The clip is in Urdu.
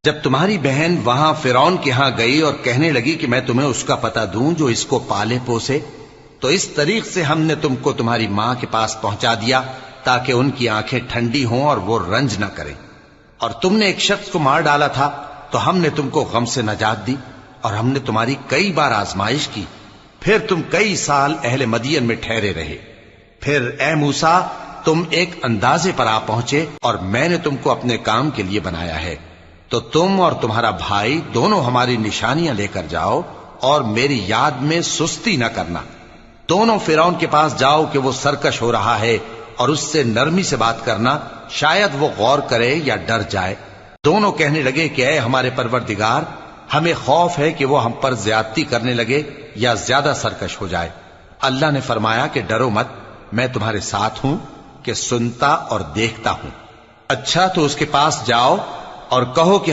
جب تمہاری بہن وہاں فرعون کے ہاں گئی اور کہنے لگی کہ میں تمہیں اس کا پتہ دوں جو اس کو پالے پوسے، تو اس طریق سے ہم نے تم کو تمہاری ماں کے پاس پہنچا دیا تاکہ ان کی آنکھیں ٹھنڈی ہوں اور وہ رنج نہ کریں۔ اور تم نے ایک شخص کو مار ڈالا تھا تو ہم نے تم کو غم سے نجات دی، اور ہم نے تمہاری کئی بار آزمائش کی، پھر تم کئی سال اہل مدین میں ٹھہرے رہے۔ پھر اے موسیٰ تم ایک اندازے پر آ پہنچے اور میں نے تم کو اپنے کام کے لیے بنایا ہے، تو تم اور تمہارا بھائی دونوں ہماری نشانیاں لے کر جاؤ اور میری یاد میں سستی نہ کرنا۔ دونوں فرعون کے پاس جاؤ کہ وہ سرکش ہو رہا ہے، اور اس سے نرمی سے بات کرنا، شاید وہ غور کرے یا ڈر جائے۔ دونوں کہنے لگے کہ اے ہمارے پروردگار، ہمیں خوف ہے کہ وہ ہم پر زیادتی کرنے لگے یا زیادہ سرکش ہو جائے۔ اللہ نے فرمایا کہ ڈرو مت، میں تمہارے ساتھ ہوں کہ سنتا اور دیکھتا ہوں۔ اچھا تو اس کے پاس جاؤ اور کہو کہ